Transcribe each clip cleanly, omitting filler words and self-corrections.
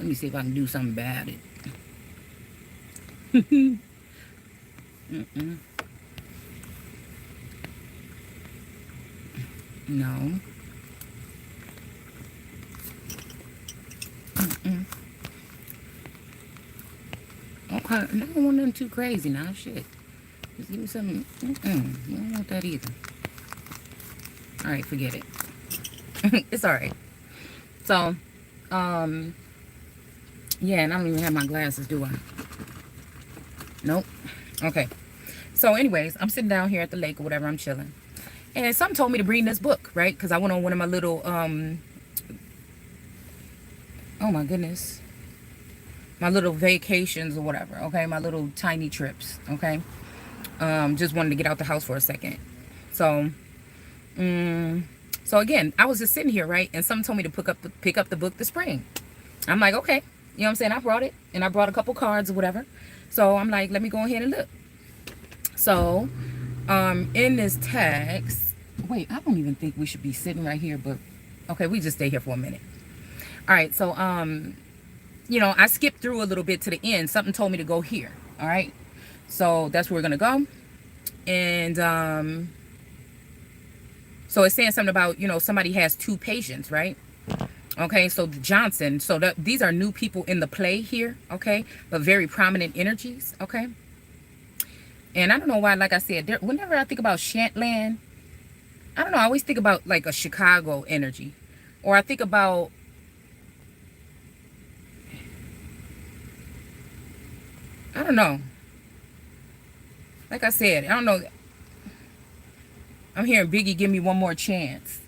me see if I can do something about it. No. Okay, I don't want nothing too crazy now. Shit. Just give me something. You don't want that either. Alright, forget it. It's alright. So, yeah, and I don't even have my glasses, do I? Nope. Okay. So, anyways, I'm sitting down here at the lake or whatever. I'm chilling. And something told me to bring this book, right? Because I went on one of my little, oh my goodness. My little vacations or whatever, okay? My little tiny trips, okay? Just wanted to get out the house for a second. So, so again, I was just sitting here, right? And someone told me to pick up the book, The Spring. I'm like, okay. You know what I'm saying? I brought it. And I brought a couple cards or whatever. So I'm like, let me go ahead and look. So, in this text... Wait, I don't even think we should be sitting right here. But, okay, we just stay here for a minute. All right, so, you know, I skipped through a little bit to the end. Something told me to go here. All right. So that's where we're going to go. And so it's saying something about, you know, somebody has 2 patients, right? Okay, so Johnson. So these are new people in the play here, okay? But very prominent energies, okay? And I don't know why, like I said, whenever I think about Shantland, I don't know, I always think about like a Chicago energy. Or I think about... I don't know. Like I said, I don't know. I'm hearing Biggie, give me one more chance.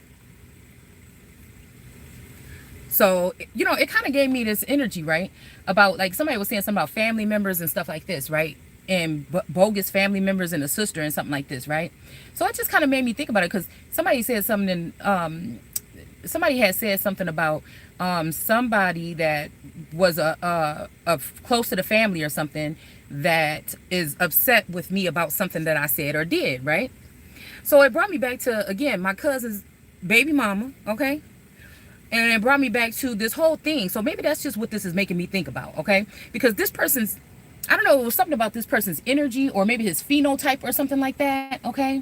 So, you know, it kind of gave me this energy, right? About, like, somebody was saying something about family members and stuff like this, right? And bogus family members and a sister and something like this, right? So it just kind of made me think about it because somebody said something, somebody had said something about somebody that was a close to the family or something that is upset with me about something that I said or did, right? So it brought me back to, again, my cousin's baby mama, okay? And it brought me back to this whole thing. So maybe that's just what this is making me think about, okay? Because this person's, I don't know, it was something about this person's energy or maybe his phenotype or something like that, okay?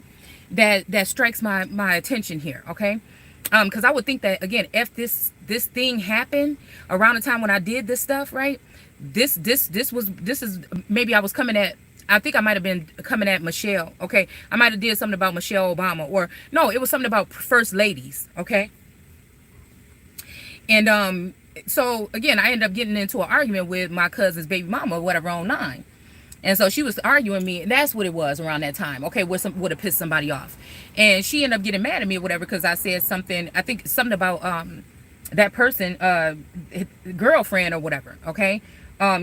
That strikes my attention here, okay? Because I would think that, again, if this thing happened around the time when I did this stuff, right? This is maybe I was coming at, I think I might have been coming at Michelle, okay? I might have did something about Michelle Obama, or no, it was something about first ladies, okay? And so again, I ended up getting into an argument with my cousin's baby mama or whatever on 9. And so she was arguing me, and that's what it was around that time, okay? Would have pissed somebody off. And she ended up getting mad at me or whatever because I said something, I think something about that person, girlfriend or whatever, okay?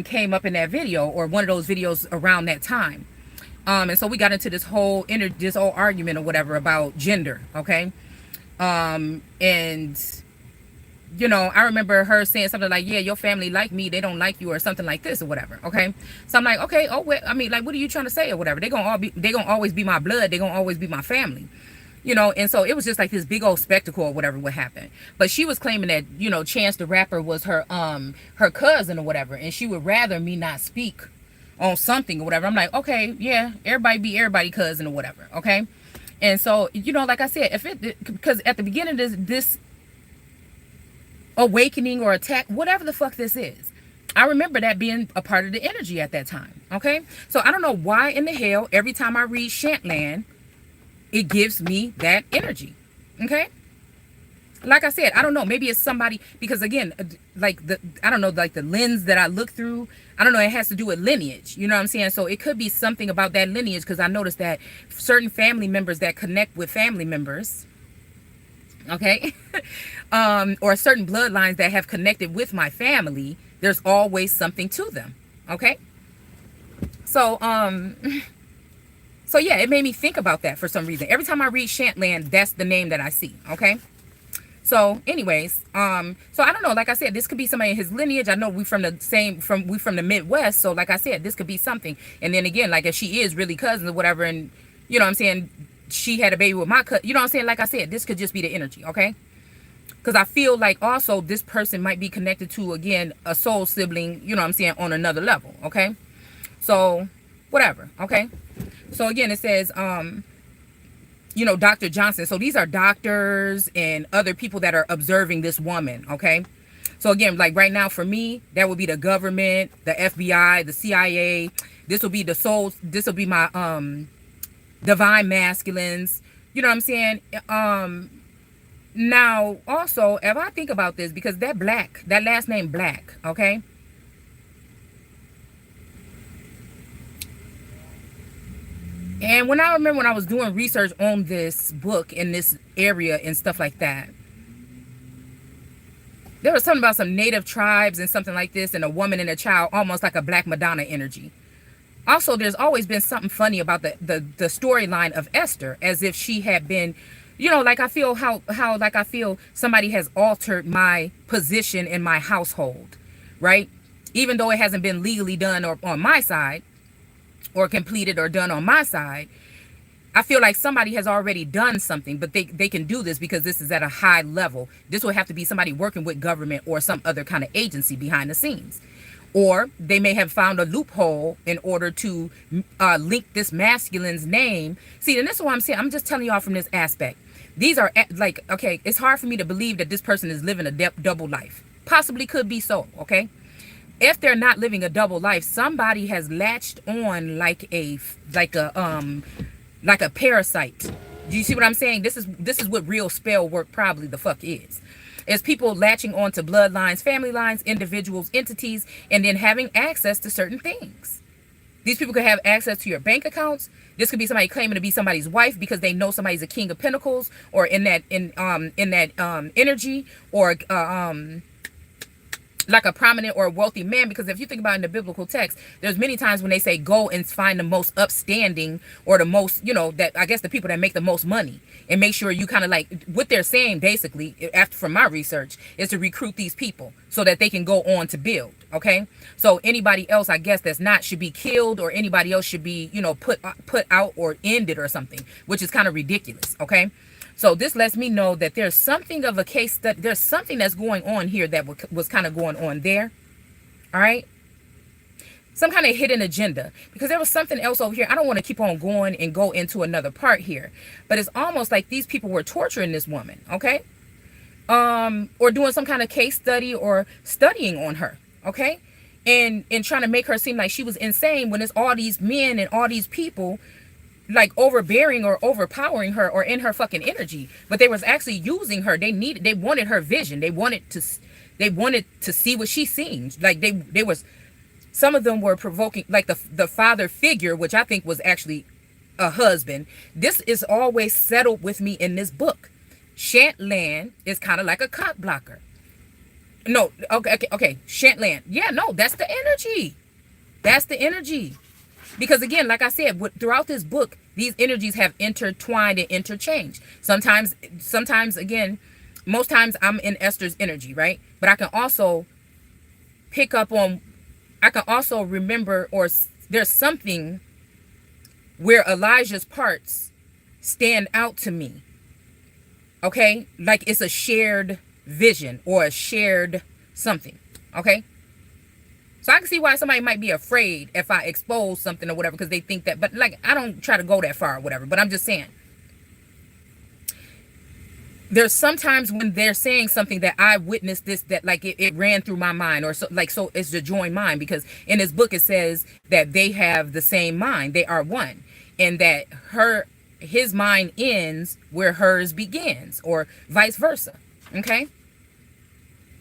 Came up in that video or one of those videos around that time. And so we got into this whole argument or whatever about gender, okay? And you know, I remember her saying something like, yeah, your family like me, they don't like you, or something like this or whatever, okay? So I'm like, okay, oh, well, I mean, like, what are you trying to say or whatever? They gonna always be my blood, they gonna always be my family, you know? And so it was just like this big old spectacle or whatever would happen. But she was claiming that, you know, Chance the Rapper was her cousin or whatever, and she would rather me not speak on something or whatever. I'm like, okay, yeah, everybody be everybody cousin or whatever, okay? And so, you know, like I said, because at the beginning of this awakening or attack, whatever the fuck this is, I remember that being a part of the energy at that time, okay? So I don't know why in the hell every time I read Shantland, it gives me that energy, okay? Like I said, I don't know, maybe it's somebody, because again, like I don't know, like the lens that I look through, I don't know, it has to do with lineage, you know what I'm saying? So it could be something about that lineage, because I noticed that certain family members that connect with family members, okay, or certain bloodlines that have connected with my family, there's always something to them, okay? So so yeah, it made me think about that for some reason. Every time I read Shantland, that's the name that I see, okay? So anyways, so I don't know, like I said, this could be somebody in his lineage. I know we from the Midwest, so like I said, this could be something. And then again, like if she is really cousins or whatever, and you know what I'm saying, she had a baby with my cousin, you know what I'm saying, like I said, this could just be the energy, okay? Because I feel like also this person might be connected to, again, a soul sibling, you know what I'm saying, on another level, okay? So, whatever, okay? So, again, it says, you know, Dr. Johnson. So, these are doctors and other people that are observing this woman, okay? So, again, like right now for me, that would be the government, the FBI, the CIA. This will be the souls. This will be my divine masculines. You know what I'm saying? Now, also, if I think about this, because that Black, that last name Black, okay? And when I remember when I was doing research on this book in this area and stuff like that, there was something about some native tribes and something like this, and a woman and a child, almost like a Black Madonna energy. Also, there's always been something funny about the storyline of Esther, as if she had been, you know, like I feel how like I feel somebody has altered my position in my household, right? Even though it hasn't been legally done or on my side, or completed or done on my side, I feel like somebody has already done something, but they can do this because this is at a high level. This will have to be somebody working with government or some other kind of agency behind the scenes. Or they may have found a loophole in order to link this masculine's name. See, and this is what I'm saying. I'm just telling y'all from this aspect. These are like, okay, it's hard for me to believe that this person is living a double life. Possibly could be so, okay? If they're not living a double life, somebody has latched on like a parasite. Do you see what I'm saying? This is what real spell work probably the fuck is. It's people latching on to bloodlines, family lines, individuals, entities, and then having access to certain things. These people could have access to your bank accounts. This could be somebody claiming to be somebody's wife because they know somebody's a king of pentacles, or in that energy, or like a prominent or a wealthy man. Because if you think about it in the biblical text, there's many times when they say go and find the most upstanding, or the most, you know, that I guess the people that make the most money, and make sure you kind of like what they're saying basically, after from my research, is to recruit these people so that they can go on to build. Okay, so anybody else, I guess, that's not should be killed, or anybody else should be, you know, put out or ended or something, which is kind of ridiculous. Okay. So this lets me know that there's something of a case, that there's something that's going on here that was kind of going on there. All right. Some kind of hidden agenda, because there was something else over here. I don't want to keep on going and go into another part here, but it's almost like these people were torturing this woman. Okay. Or doing some kind of case study or studying on her. Okay. And trying to make her seem like she was insane, when it's all these men and all these people like overbearing or overpowering her or in her fucking energy. But they was actually using her. They wanted her vision. They wanted to see what she seen. Like they was, some of them were provoking, like the father figure, which I think was actually a husband. This is always settled with me in this book. Shantland is kind of like a cop blocker. No, okay. Shantland. Yeah, no, that's the energy. That's the energy. Because again, like I said, throughout this book, these energies have intertwined and interchanged. Sometimes again, most times I'm in Esther's energy, right? But I can also pick up on, I can also remember, or there's something where Elijah's parts stand out to me. Okay? Like it's a shared vision or a shared something. Okay? So I can see why somebody might be afraid if I expose something or whatever, because they think that, but like, I don't try to go that far or whatever, but I'm just saying. There's sometimes when they're saying something that I witnessed this, that like it ran through my mind, or so, like, so it's the joint mind, because in this book it says that they have the same mind, they are one, and that his mind ends where hers begins, or vice versa. Okay.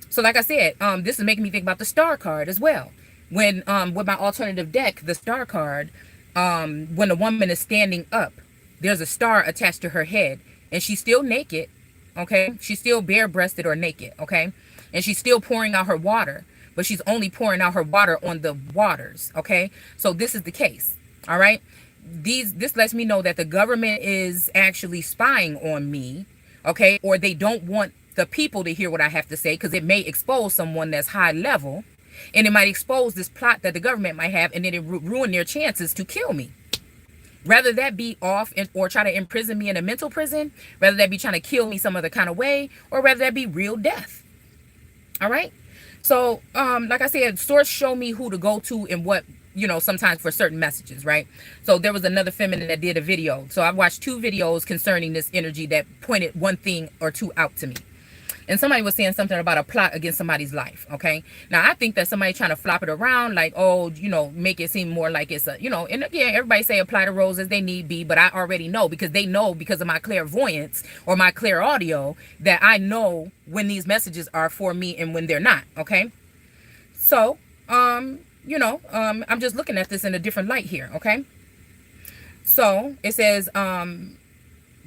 So like I said, this is making me think about the star card as well. When with my alternative deck, the star card, when a woman is standing up, there's a star attached to her head, and she's still naked. Okay, she's still bare-breasted or naked. Okay, and she's still pouring out her water, but she's only pouring out her water on the waters. Okay, so this is the case. All right, this lets me know that the government is actually spying on me. Okay, or they don't want the people to hear what I have to say, because it may expose someone that's high level, and it might expose this plot that the government might have, and then it ruin their chances to kill me. Rather that be off or try to imprison me in a mental prison, rather that be trying to kill me some other kind of way, or rather that be real death. All right. So, like I said, source show me who to go to and what, sometimes for certain messages, right? So there was another feminine that did a video. So I've watched 2 videos concerning this energy that pointed one thing or two out to me. And somebody was saying something about a plot against somebody's life, okay? Now, I think that somebody trying to flop it around, like, oh, make it seem more like it's a, and again, everybody say apply the rose as they need be, but I already know, because they know, because of my clairvoyance or my clear audio, that I know when these messages are for me and when they're not, okay? So, I'm just looking at this in a different light here, okay? So, it says,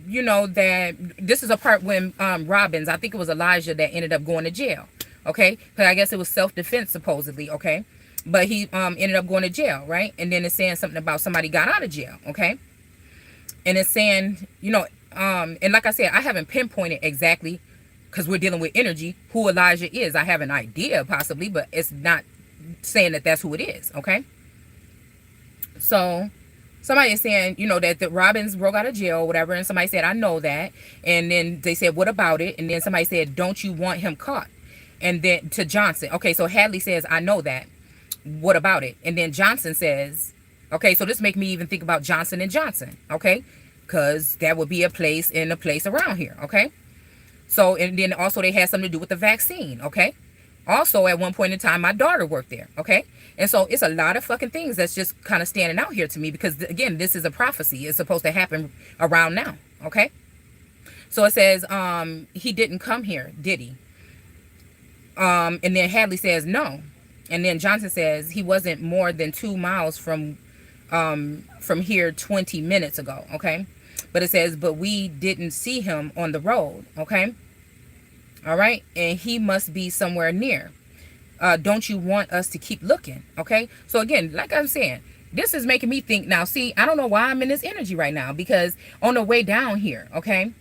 that this is a part when Robbins, I think it was Elijah, that ended up going to jail, okay? Because I guess it was self-defense supposedly, okay? But he ended up going to jail, right? And then it's saying something about somebody got out of jail, okay? And it's saying, and like I said, I haven't pinpointed exactly, because we're dealing with energy, who Elijah is. I have an idea possibly, but it's not saying that that's who it is, okay? So somebody is saying, that the Robbins broke out of jail or whatever, and somebody said, I know that. And then they said, what about it? And then somebody said, don't you want him caught? And then to Johnson, okay, so Hadley says, I know that. What about it? And then Johnson says, okay, so this make me even think about Johnson and Johnson, okay? Because that would be a place around here, okay? So, and then also they had something to do with the vaccine, okay? Also, at one point in time, my daughter worked there, okay? And so it's a lot of fucking things that's just kind of standing out here to me, because, again, this is a prophecy. It's supposed to happen around now, okay? So it says, he didn't come here, did he? And then Hadley says, no. And then Johnson says, he wasn't more than 2 miles from here 20 minutes ago, okay? But it says, but we didn't see him on the road, okay? All right, and he must be somewhere near. Don't you want us to keep looking? Okay, so again, like I'm saying, this is making me think now. See, I don't know why I'm in this energy right now, because on the way down here, okay,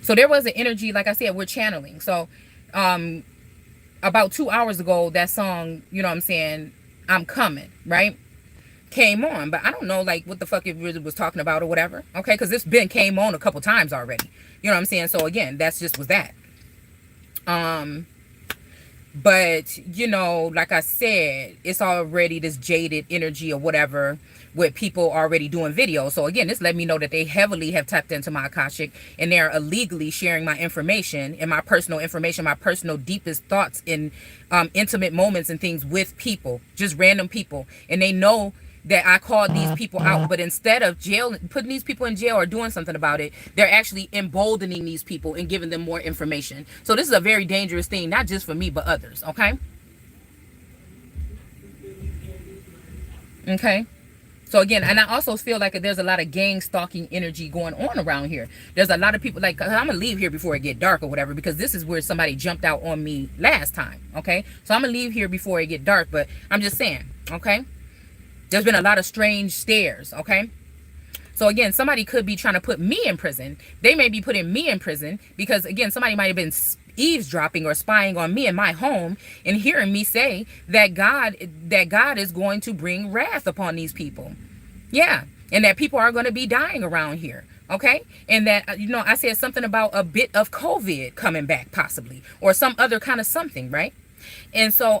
so there was an energy, like I said, we're channeling. So about 2 hours ago, that song, I'm saying, I'm coming, right, came on, but I don't know like what the fuck it really was talking about or whatever, okay, because this came on a couple times already, you know what I'm saying? So again, that's just was that. But like I said, it's already this jaded energy or whatever, with people already doing videos. So again, this let me know that they heavily have tapped into my Akashic, and they're illegally sharing my information and my personal information, my personal deepest thoughts in intimate moments and things with people, just random people. And they know that I called these people out, but instead of putting these people in jail or doing something about it, they're actually emboldening these people and giving them more information. So this is a very dangerous thing, not just for me, but others, okay? Okay. So again, and I also feel like there's a lot of gang stalking energy going on around here. There's a lot of people, like, I'm gonna leave here before it get dark or whatever, because this is where somebody jumped out on me last time, okay? So I'm gonna leave here before it get dark, but I'm just saying, okay? There's been a lot of strange stares, okay? So again, somebody could be trying to put me in prison. They may be putting me in prison because, again, somebody might have been eavesdropping or spying on me in my home and hearing me say that God is going to bring wrath upon these people. Yeah, and that people are going to be dying around here, okay? And that, I said something about a bit of COVID coming back possibly, or some other kind of something, right? And so,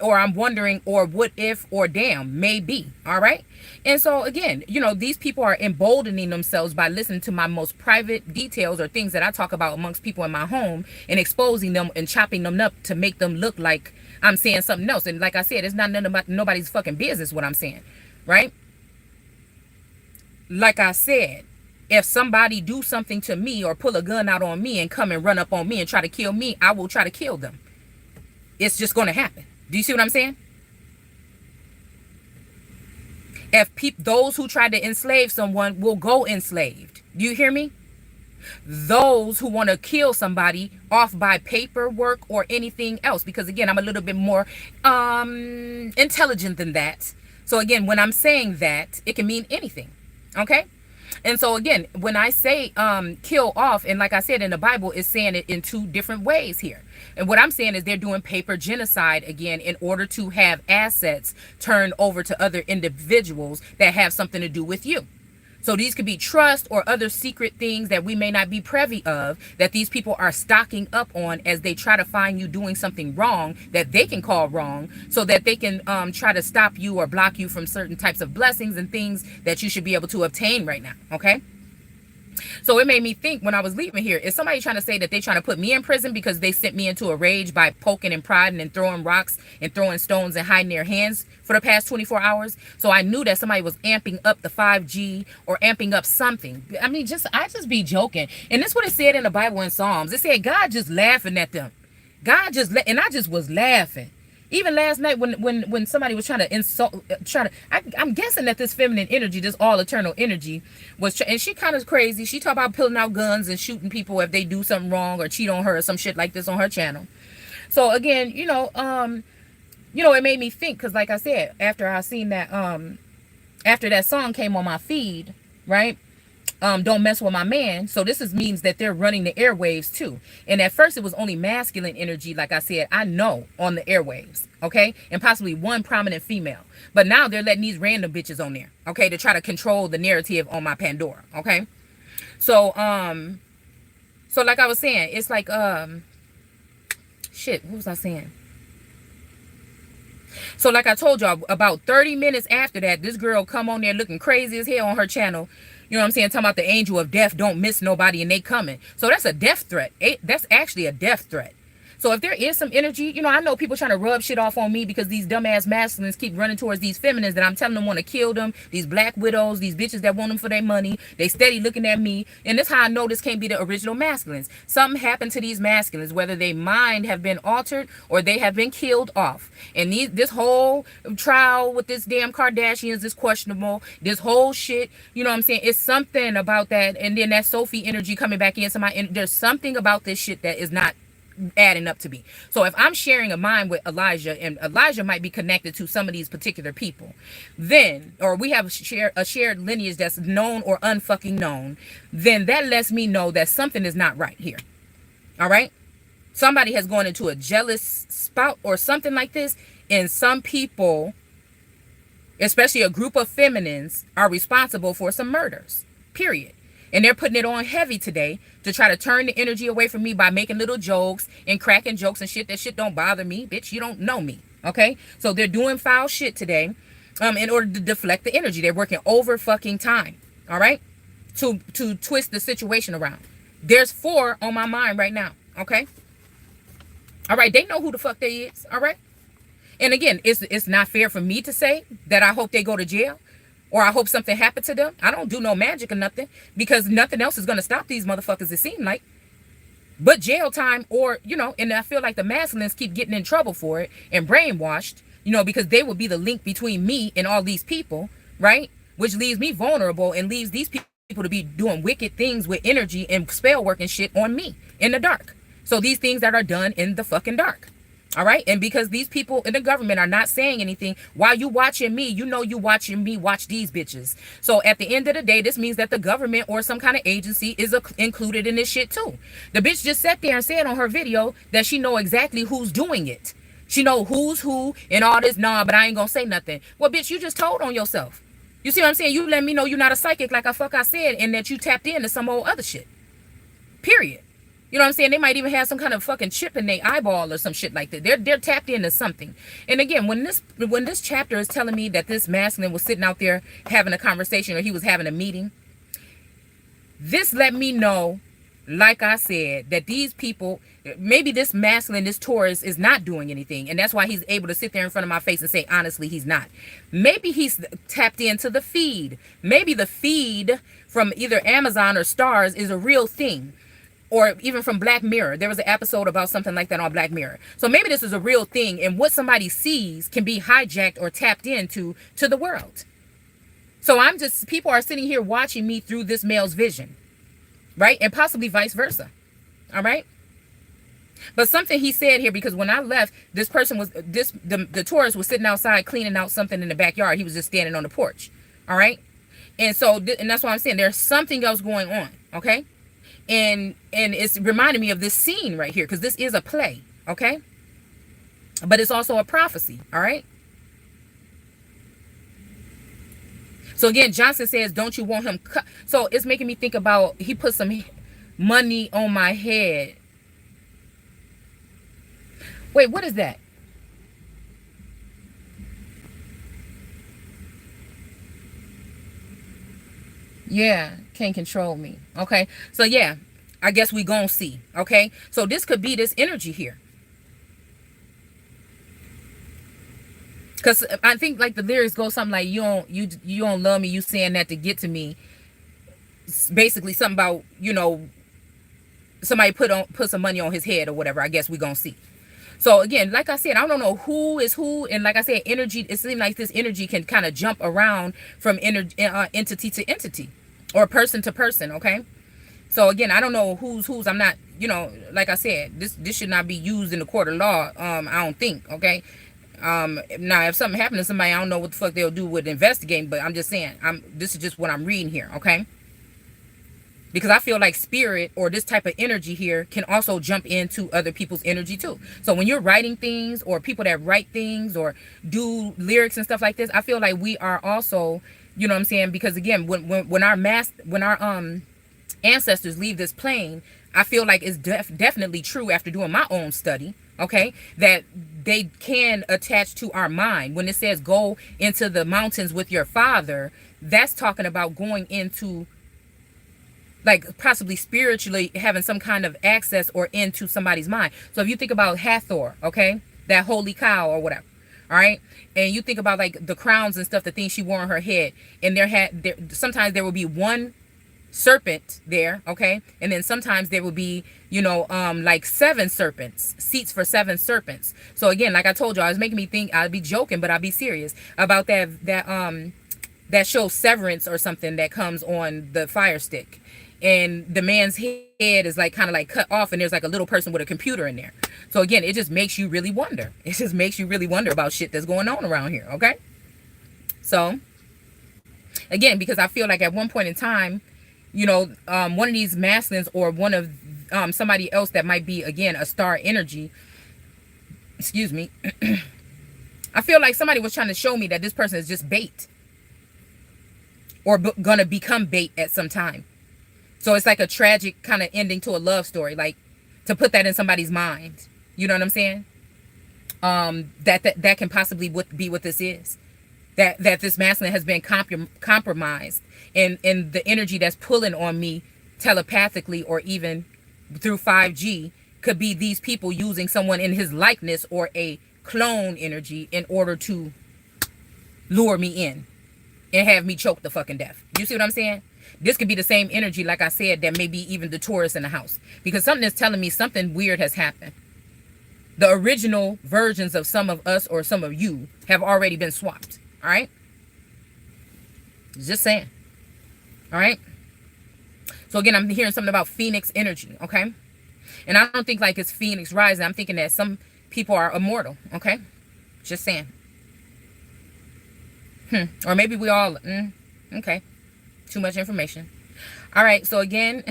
or I'm wondering, or what if, or damn, maybe, all right? And so again, these people are emboldening themselves by listening to my most private details or things that I talk about amongst people in my home, and exposing them and chopping them up to make them look like I'm saying something else. And like I said, it's not none about nobody's fucking business what I'm saying, right? Like I said, if somebody do something to me or pull a gun out on me and come and run up on me and try to kill me, I will try to kill them. It's just going to happen. Do you see what I'm saying? If those who try to enslave someone will go enslaved. Do you hear me? Those who want to kill somebody off by paperwork or anything else, because again, I'm a little bit more intelligent than that. So again, when I'm saying that, it can mean anything. Okay? And so again, when I say kill off, and like I said in the Bible, it's saying it in two different ways here. And what I'm saying is they're doing paper genocide again in order to have assets turned over to other individuals that have something to do with you. So these could be trust or other secret things that we may not be privy of, that these people are stocking up on as they try to find you doing something wrong that they can call wrong, so that they can try to stop you or block you from certain types of blessings and things that you should be able to obtain right now. Okay. So it made me think when I was leaving here, is somebody trying to say that they're trying to put me in prison because they sent me into a rage by poking and prodding and throwing rocks and throwing stones and hiding their hands for the past 24 hours? So I knew that somebody was amping up the 5G or amping up something. I mean, I just be joking. And this is what it said in the Bible in Psalms. It said God just laughing at them. And I just was laughing. Even last night when somebody was trying to insult, I'm guessing that this feminine energy, this all eternal energy was, and she kind of crazy. She talk about pulling out guns and shooting people if they do something wrong or cheat on her or some shit like this on her channel. So again, it made me think, because like I said, after I seen that, after that song came on my feed, right? Don't mess with my man. So this means that they're running the airwaves too. And at first it was only masculine energy, like I said, I know, on the airwaves, okay, and possibly one prominent female. But now they're letting these random bitches on there, okay, to try to control the narrative on my Pandora. Okay, so so like I was saying, it's like shit, what was I saying? So like I told y'all, about 30 minutes after that, this girl come on there looking crazy as hell on her channel. You know what I'm saying? Talking about the angel of death don't miss nobody and they coming. So that's a death threat. That's actually a death threat. So if there is some energy, I know people trying to rub shit off on me because these dumbass masculines keep running towards these feminines that I'm telling them want to kill them. These black widows, these bitches that want them for their money. They steady looking at me. And this how I know this can't be the original masculines. Something happened to these masculines, whether their mind have been altered or they have been killed off. And this whole trial with this damn Kardashians is questionable. This whole shit, you know what I'm saying? It's something about that. And then that Sophie energy coming back in. There's something about this shit that is not adding up to me. So if I'm sharing a mind with Elijah, and Elijah might be connected to some of these particular people, then, or we have a shared lineage that's known or unfucking known, then that lets me know that something is not right here. All right, somebody has gone into a jealous spout or something like this, and some people, especially a group of feminines, are responsible for some murders, period. And they're putting it on heavy today to try to turn the energy away from me by making little jokes and cracking jokes and shit. That shit don't bother me, bitch. You don't know me, okay? So they're doing foul shit today in order to deflect the energy. They're working over fucking time, all right, to twist the situation around. There's 4 on my mind right now, okay? All right, they know who the fuck they is, all right? And again, it's not fair for me to say that I hope they go to jail, or I hope something happened to them. I don't do no magic or nothing, because nothing else is going to stop these motherfuckers, it seems like, but jail time. Or, and I feel like the masculines keep getting in trouble for it and brainwashed, because they would be the link between me and all these people, right? Which leaves me vulnerable and leaves these people to be doing wicked things with energy and spell work and shit on me in the dark. So these things that are done in the fucking dark. All right. And because these people in the government are not saying anything, while you watching me, you watching me watch these bitches. So at the end of the day, this means that the government or some kind of agency is included in this shit too. The bitch just sat there and said on her video that she know exactly who's doing it. She know who's who and all this. Nah, but I ain't gonna say nothing. Well, bitch, you just told on yourself. You see what I'm saying? You let me know you're not a psychic like I said, and that you tapped into some old other shit. Period. You know what I'm saying? They might even have some kind of fucking chip in their eyeball or some shit like that. They're tapped into something. And again, when this chapter is telling me that this masculine was sitting out there having a conversation, or he was having a meeting, this let me know, like I said, that these people, maybe this masculine, this Taurus, is not doing anything. And that's why he's able to sit there in front of my face and say, honestly, he's not. Maybe he's tapped into the feed. Maybe the feed from either Amazon or Stars is a real thing. Or even from Black Mirror. There was an episode about something like that on Black Mirror. So maybe this is a real thing, and what somebody sees can be hijacked or tapped into to the world. So people are sitting here watching me through this male's vision, right? And possibly vice versa. All right. But something he said here, because when I left, this person was, the Taurus was sitting outside cleaning out something in the backyard. He was just standing on the porch. All right. And so, and that's why I'm saying there's something else going on, okay? And it's reminding me of this scene right here, because this is a play, okay? But it's also a prophecy, all right? So again, Johnson says, don't you want him cut? So it's making me think about, he put some money on my head. Wait, what is that? Yeah, can't control me. Okay, so yeah, I guess we gonna see. Okay, so this could be this energy here, because I think like the lyrics go something like, you don't love me, you saying that to get to me. It's basically something about, you know, somebody put some money on his head or whatever. I guess we gonna see. So again, like I said, I don't know who is who, and like I said, energy. It seems like this energy can kind of jump around from entity to entity, or person to person. Okay, so again, I don't know who's. I'm not, you know, like I said, this should not be used in the court of law. I don't think. Okay, now if something happened to somebody, I don't know what the fuck they'll do with investigating. But I'm just saying, this is just what I'm reading here. Okay. Because I feel like spirit or this type of energy here can also jump into other people's energy too. So when you're writing things, or people that write things or do lyrics and stuff like this, I feel like we are also, you know what I'm saying? Because again, when our ancestors leave this plane, I feel like it's definitely true after doing my own study, okay, that they can attach to our mind. When it says go into the mountains with your father, that's talking about going into, like, possibly spiritually having some kind of access or into somebody's mind. So if you think about Hathor, okay, that holy cow or whatever, all right, and you think about like the crowns and stuff, the things she wore on her head, and sometimes there will be one serpent there, okay, and then sometimes there will be, you know, like 7 serpents, seats for 7 serpents. So again, like I told you, I was making me think, I'd be joking, but I'd be serious about that show Severance or something that comes on the Fire Stick. And the man's head is like kind of like cut off, and there's like a little person with a computer in there. So again, it just makes you really wonder. It just makes you really wonder about shit that's going on around here, okay? So again, because I feel like at one point in time, you know, one of these masculines or one of somebody else that might be, again, a star energy, excuse me, I feel like somebody was trying to show me that this person is just bait, or gonna become bait at some time. So it's like a tragic kind of ending to a love story, like to put that in somebody's mind. You know what I'm saying? That can possibly be what this is. That this masculine has been compromised, and the energy that's pulling on me telepathically or even through 5G could be these people using someone in his likeness or a clone energy in order to lure me in and have me choke the fucking death. You see what I'm saying? This could be the same energy, like I said, that may be even the tourists in the house. Because something is telling me something weird has happened. The original versions of some of us or some of you have already been swapped. All right? Just saying. All right? So again, I'm hearing something about Phoenix energy, okay? And I don't think like it's Phoenix rising. I'm thinking that some people are immortal, okay? Just saying. Or maybe we all, okay. Too much information. All right, so again,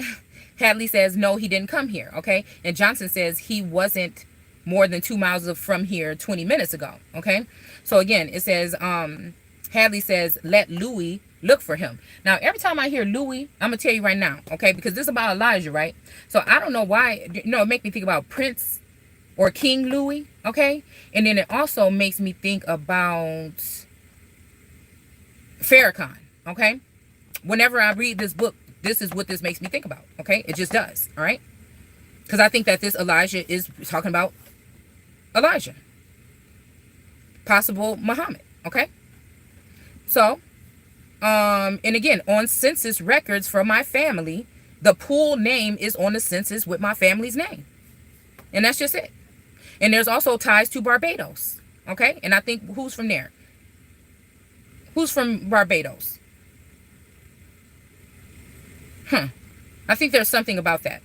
Hadley says, no, he didn't come here, okay? And Johnson says he wasn't more than 2 miles from here 20 minutes ago, okay? So again, it says, Hadley says, let Louis look for him. Now, every time I hear Louis, I'm going to tell you right now, okay? Because this is about Elijah, right? So I don't know why, you know, it makes me think about Prince or King Louis, okay? And then it also makes me think about Farrakhan, okay? Whenever I read this book, this is what this makes me think about, okay? It just does, all right? Because I think that this Elijah is talking about Elijah. Possible Muhammad, okay? So, and again, on census records for my family, the pool name is on the census with my family's name. And that's just it. And there's also ties to Barbados, okay? And I think, who's from there? Who's from Barbados? I think there's something about that.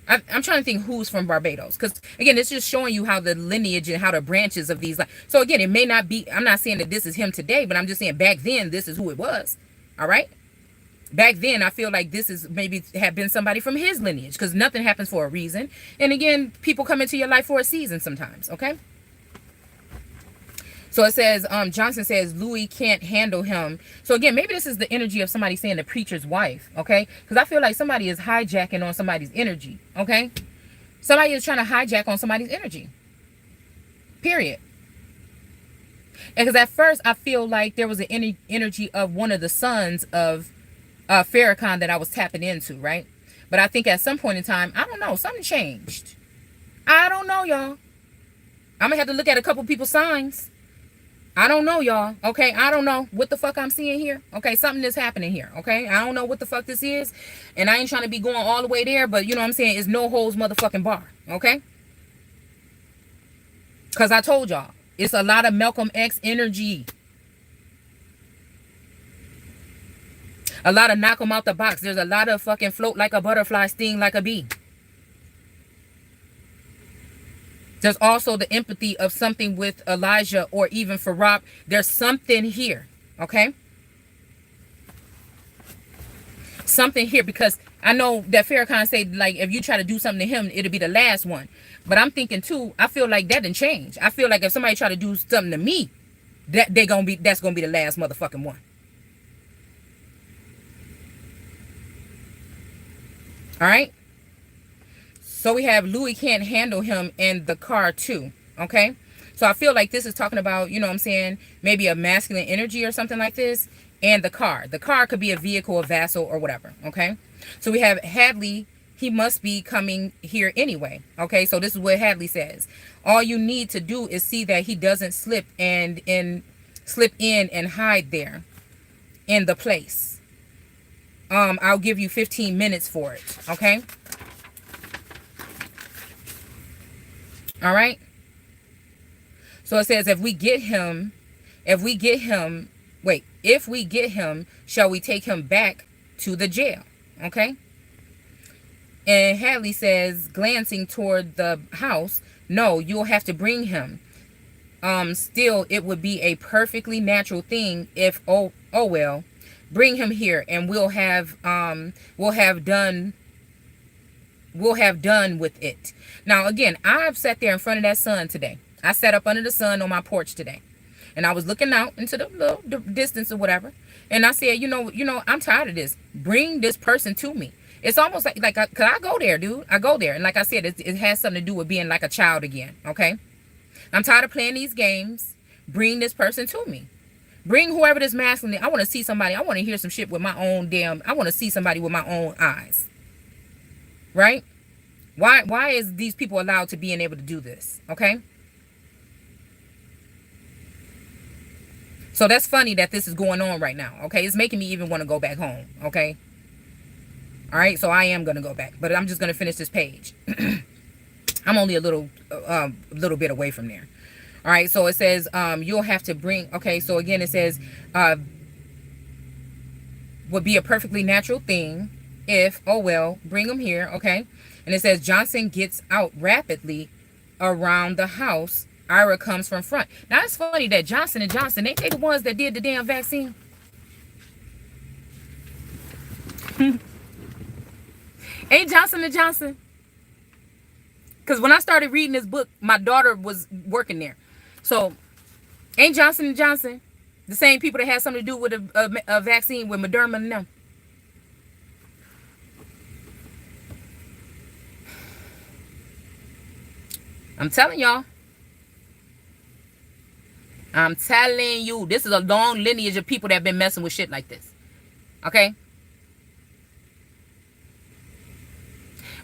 I'm trying to think who's from Barbados. Because, again, it's just showing you how the lineage and how the branches of these... So, again, it may not be... I'm not saying that this is him today, but I'm just saying back then, this is who it was. All right? Back then, I feel like this is maybe have been somebody from his lineage, because nothing happens for a reason. And again, people come into your life for a season sometimes, okay? So it says, Johnson says, Louis can't handle him. So again, maybe this is the energy of somebody saying the preacher's wife, okay? Because I feel like somebody is hijacking on somebody's energy, okay? Somebody is trying to hijack on somebody's energy, period. And because at first, I feel like there was an energy of one of the sons of Farrakhan that I was tapping into, right? But I think at some point in time, I don't know, something changed. I don't know, y'all. I'm going to have to look at a couple people's signs. I don't know, y'all. Okay, I don't know what the fuck I'm seeing here. Okay, something is happening here. Okay, I don't know what the fuck this is. And I ain't trying to be going all the way there, but you know what I'm saying? It's no holds motherfucking bar. Okay? Because I told y'all, it's a lot of Malcolm X energy. A lot of knock them out the box. There's a lot of fucking float like a butterfly, sting like a bee. There's also the empathy of something with Elijah or even for Rob. There's something here, okay? Something here, because I know that Farrakhan said, like, if you try to do something to him, it'll be the last one. But I'm thinking, too, I feel like that didn't change. I feel like if somebody try to do something to me, that's going to be the last motherfucking one. All right? So we have Louis can't handle him in the car too, okay? So I feel like this is talking about, you know what I'm saying, maybe a masculine energy or something like this, and the car. The car could be a vehicle, a vassal, or whatever, okay? So we have Hadley, he must be coming here anyway, okay? So this is what Hadley says. All you need to do is see that he doesn't slip in and hide there in the place. I'll give you 15 minutes for it, okay? All right. So it says, if we get him, shall we take him back to the jail? Okay. And Hadley says, glancing toward the house, no, you'll have to bring him. Still, it would be a perfectly natural thing if, oh well, bring him here and we'll have done with it. Now, again, I've sat there in front of that sun today. I sat up under the sun on my porch today. And I was looking out into the distance or whatever. And I said, you know, I'm tired of this. Bring this person to me. It's almost like cause I go there, dude. I go there. And like I said, it has something to do with being like a child again, okay? I'm tired of playing these games. Bring this person to me. Bring whoever this masculine. I want to see somebody. I want to hear some shit with my own I want to see somebody with my own eyes. Right? Why is these people allowed to be able to do this? Okay? So that's funny that this is going on right now. Okay? It's making me even want to go back home. Okay? All right? So I am going to go back. But I'm just going to finish this page. I'm only a little bit away from there. All right? So it says, you'll have to bring... Okay? So again, it says, would be a perfectly natural thing if, oh well, bring them here. Okay? And it says, Johnson gets out rapidly around the house. Ira comes from front. Now, it's funny that Johnson & Johnson, ain't they the ones that did the damn vaccine? Ain't Johnson & Johnson? Because when I started reading this book, my daughter was working there. So, ain't Johnson & Johnson the same people that had something to do with a vaccine with Moderna and them? I'm telling y'all. I'm telling you. This is a long lineage of people that have been messing with shit like this. Okay?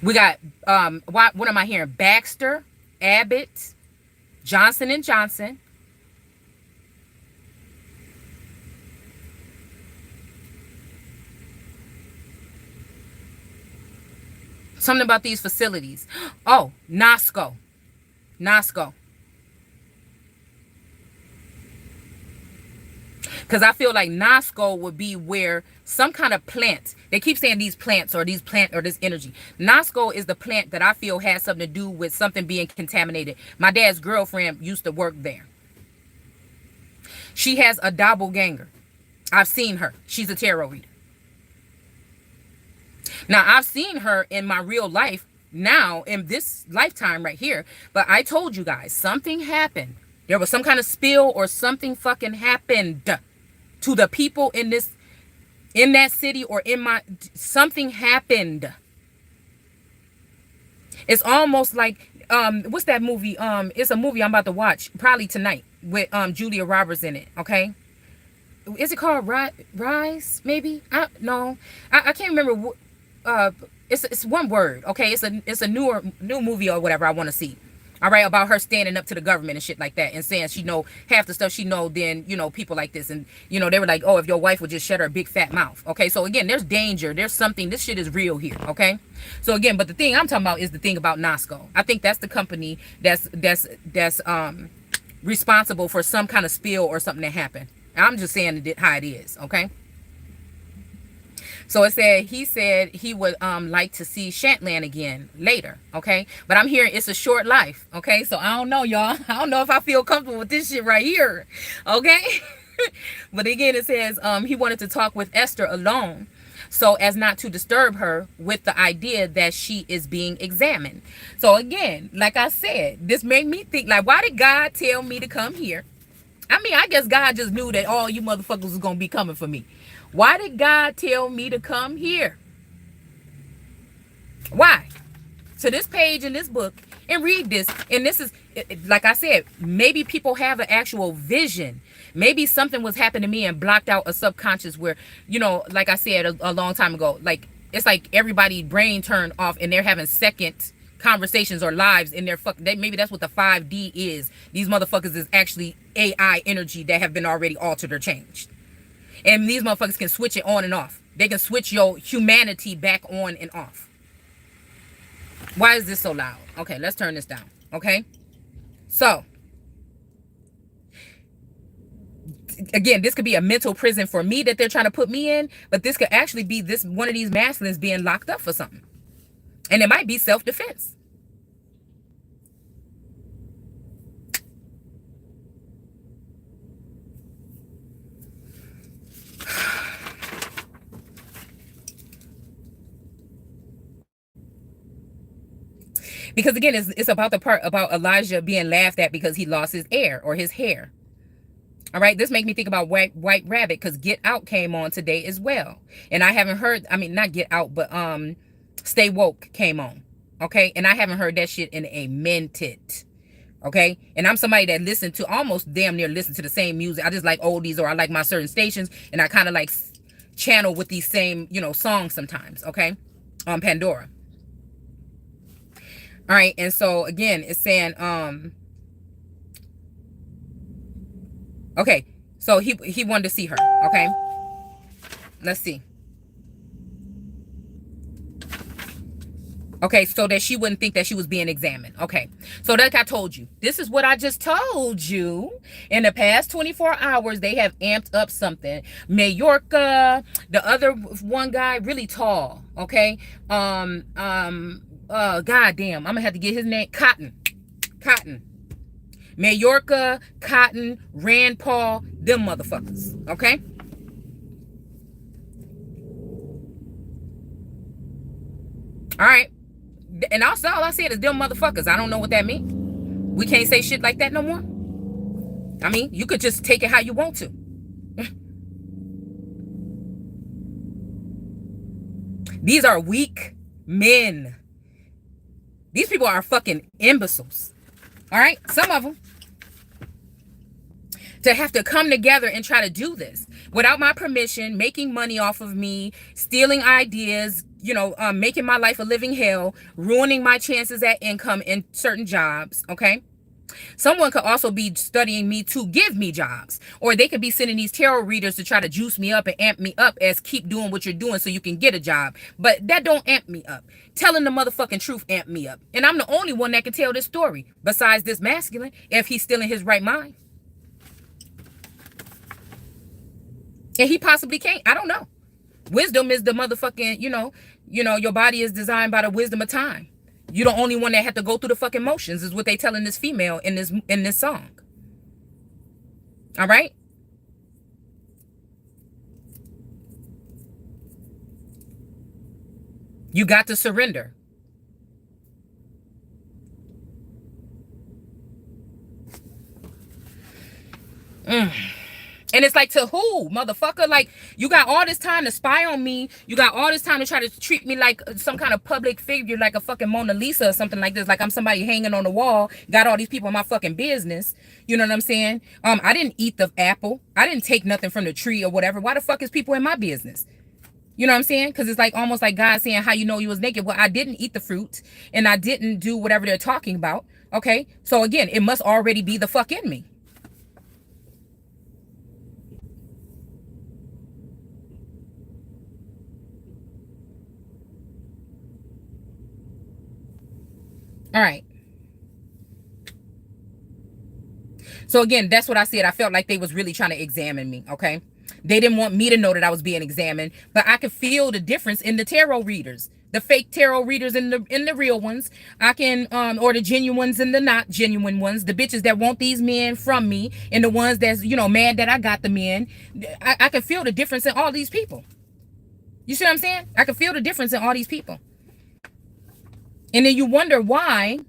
We got, what am I hearing? Baxter, Abbott, Johnson & Johnson. Something about these facilities. Oh, NOSCO. Because I feel like NOSCO would be where some kind of plant, they keep saying these plants or this energy. NOSCO is the plant that I feel has something to do with something being contaminated. My dad's girlfriend used to work there. She has a doppelganger. I've seen her. She's a tarot reader. Now, I've seen her in my real life now in this lifetime right here. But I told you guys, something happened. There was some kind of spill or something fucking happened to the people in that city or something happened. It's almost like, what's that movie? It's a movie I'm about to watch probably tonight with Julia Roberts in it. Okay. Is it called Rise? Maybe? No, I can't remember. It's one word. Okay, it's a new movie or whatever I want to see. All right, about her standing up to the government and shit like that, and saying she know half the stuff she know than people like this, and they were like, oh, if your wife would just shut her big fat mouth. Okay, so again, there's danger. There's something. This shit is real here. Okay, so again, but the thing I'm talking about is the thing about 𝘀𝑆coho. I think that's the company that's responsible for some kind of spill or something that happened. I'm just saying how it is, okay? So he said he would like to see Shantland again later, okay? But I'm hearing it's a short life, okay? So I don't know, y'all. I don't know if I feel comfortable with this shit right here, okay? But again, it says he wanted to talk with Esther alone so as not to disturb her with the idea that she is being examined. So again, like I said, this made me think, like, why did God tell me to come here? I mean, I guess God just knew that all you motherfuckers was going to be coming for me. Why did God tell me to come here? Why? To this page in this book and read this. And this is, like I said, maybe people have an actual vision. Maybe something was happening to me and blocked out a subconscious where, like I said a long time ago, like, it's like everybody's brain turned off and they're having second conversations or lives in their maybe that's what the 5D is. These motherfuckers is actually AI energy that have been already altered or changed, and these motherfuckers can switch it on and off. They can switch your humanity back on and off. Why is this so loud? Okay, let's turn this down. Okay, so again, this could be a mental prison for me that they're trying to put me in, but this could actually be one of these masculines being locked up for something. And it might be self-defense. Because again, it's about the part about Elijah being laughed at because he lost his hair or his hair. All right, this makes me think about White Rabbit, because Get Out came on today as well. And I haven't heard, I mean, not Get Out, but Stay Woke came on. Okay, and I haven't heard that shit in a minute. Okay, and I'm somebody that listens to almost damn near listen to the same music. I just like oldies, or I like my certain stations, and I kind of like channel with these same songs sometimes. Okay, on Pandora. All right, and so again, it's saying okay, so he wanted to see her. Okay, let's see. Okay, so that she wouldn't think that she was being examined. Okay, so like I told you, this is what I just told you. In the past 24 hours, they have amped up something. 𝘍𝘠𝘠, the other one guy, really tall. Okay, goddamn, I'm gonna have to get his name. Cotton. 𝘍𝘠𝘠, Cotton, Rand Paul, them motherfuckers. Okay. All right. And also, all I said is them motherfuckers. I don't know what that means. We can't say shit like that no more. I mean, you could just take it how you want to. These are weak men. These people are fucking imbeciles. All right? Some of them. To have to come together and try to do this without my permission, making money off of me, stealing ideas, making my life a living hell, ruining my chances at income in certain jobs. Okay. Someone could also be studying me to give me jobs, or they could be sending these tarot readers to try to juice me up and amp me up as keep doing what you're doing so you can get a job. But that don't amp me up. Telling the motherfucking truth amp me up. And I'm the only one that can tell this story besides this masculine, if he's still in his right mind. And he possibly can't. I don't know. Wisdom is the motherfucking, your body is designed by the wisdom of time. You're the only one that had to go through the fucking motions, is what they telling this female in this song. All right? You got to surrender. And it's like, to who, motherfucker? Like, you got all this time to spy on me. You got all this time to try to treat me like some kind of public figure, like a fucking Mona Lisa or something like this. Like I'm somebody hanging on the wall. Got all these people in my fucking business. You know what I'm saying? I didn't eat the apple. I didn't take nothing from the tree or whatever. Why the fuck is people in my business? You know what I'm saying? Because it's like almost like God saying, how you know you was naked? Well, I didn't eat the fruit and I didn't do whatever they're talking about. Okay? So again, it must already be the fuck in me. All right. So again, that's what I said. I felt like they was really trying to examine me. Okay. They didn't want me to know that I was being examined, but I could feel the difference in the tarot readers, the fake tarot readers and the real ones. I can, or the genuine ones and the not genuine ones, the bitches that want these men from me and the ones that's, you know, mad that I got the men. I can feel the difference in all these people. You see what I'm saying? I can feel the difference in all these people. And then you wonder why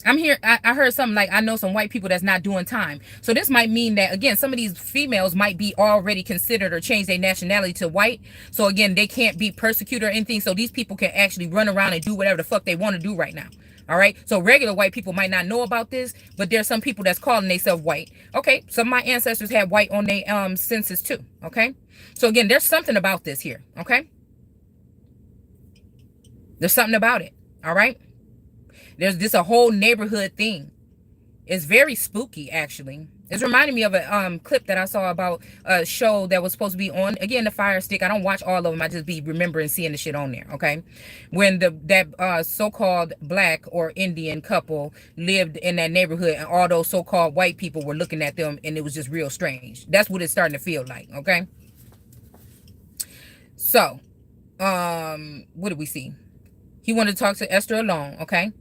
I'm here. I heard something like, I know some white people that's not doing time. So this might mean that, again, some of these females might be already considered or change their nationality to white. So again, they can't be persecuted or anything. So these people can actually run around and do whatever the fuck they want to do right now. All right. So regular white people might not know about this, but there's some people that's calling themselves white. Okay. Some of my ancestors had white on their census too. Okay. So again, there's something about this here. Okay. There's something about it. All right. There's this a whole neighborhood thing. It's very spooky, actually. It's reminding me of a clip that I saw about a show that was supposed to be on, again, the Fire Stick. I don't watch all of them. I just be remembering seeing the shit on there, okay? When that so-called black or Indian couple lived in that neighborhood and all those so-called white people were looking at them and it was just real strange. That's what it's starting to feel like, okay? So, what did we see? He wanted to talk to Esther alone, okay?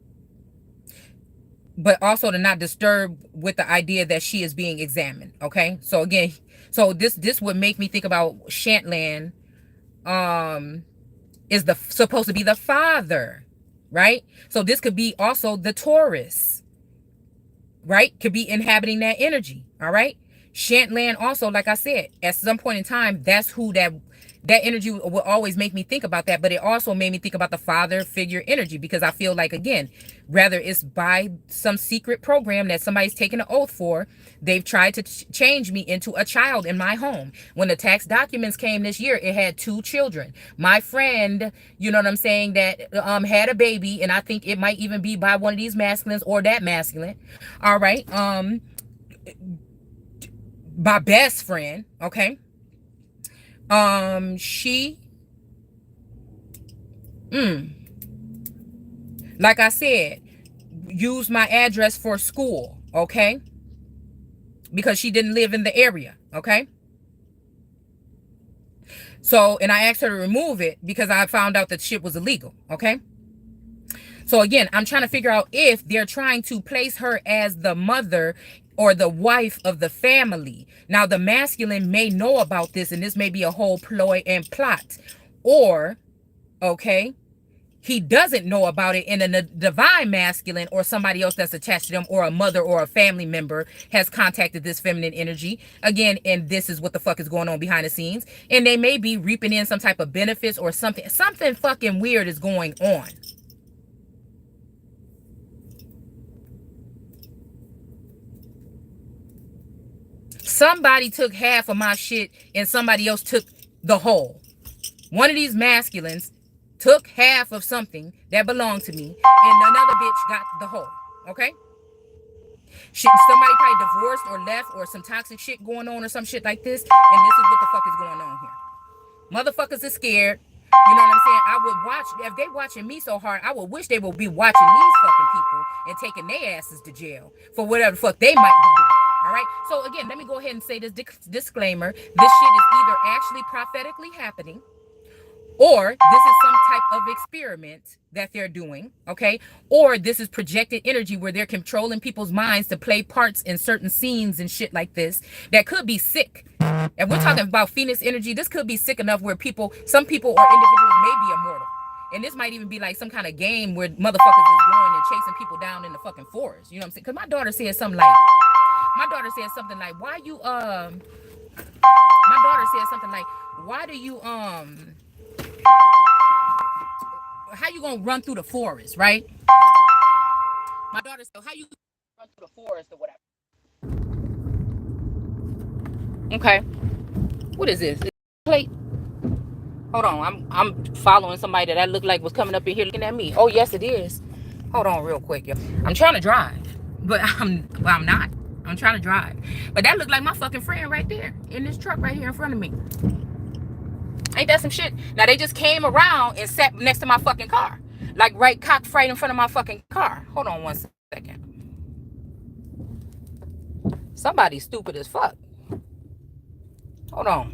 But also to not disturb with the idea that she is being examined, okay? So again, so this would make me think about Shantland is supposed to be the father, right? So this could be also the Taurus, right? Could be inhabiting that energy, all right? Shantland also, like I said, at some point in time, that's who that energy will always make me think about that. But it also made me think about the father figure energy, because I feel like, again, rather it's by some secret program that somebody's taken an oath for, they've tried to change me into a child in my home. When the tax documents came this year, it had 2 children. My friend, you know what I'm saying, that had a baby, and I think it might even be by one of these masculines or that masculine. All right. My best friend, okay, she like I said, used my address for school, okay, because she didn't live in the area, okay. So, and I asked her to remove it because I found out that shit was illegal, okay. So again, I'm trying to figure out if they're trying to place her as the mother or the wife of the family. Now, the masculine may know about this, and this may be a whole ploy and plot. Or, okay, he doesn't know about it, and a divine masculine or somebody else that's attached to them, or a mother or a family member has contacted this feminine energy. Again, and this is what the fuck is going on behind the scenes. And they may be reaping in some type of benefits or something. Something fucking weird is going on. Somebody took half of my shit and somebody else took the whole. One of these masculines took half of something that belonged to me, and another bitch got the whole. Okay? Shit, somebody probably divorced or left, or some toxic shit going on or some shit like this, and this is what the fuck is going on here. Motherfuckers are scared. You know what I'm saying? I would watch, if they watching me so hard, I would wish they would be watching these fucking people and taking their asses to jail for whatever the fuck they might be doing. All right. So again, let me go ahead and say this disclaimer. This shit is either actually prophetically happening, or this is some type of experiment that they're doing. Okay. Or this is projected energy where they're controlling people's minds to play parts in certain scenes and shit like this that could be sick. And we're talking about Phoenix energy. This could be sick enough where some people or individuals may be immortal. And this might even be like some kind of game where motherfuckers is going and chasing people down in the fucking forest. You know what I'm saying? Because my daughter said something like, why you, my daughter said something like, why do you, how you gonna run through the forest, right? My daughter said, how you run through the forest or whatever? Okay. What is this? Is it a plate? Hold on. I'm following somebody that looked like was coming up in here looking at me. Oh, yes, it is. Hold on real quick, yo. I'm trying to drive, but I'm not. I'm trying to drive. But that looked like my fucking friend right there in this truck right here in front of me. Ain't that some shit? Now, they just came around and sat next to my fucking car. Like right cocked right in front of my fucking car. Hold on 1 second. Somebody's stupid as fuck. Hold on.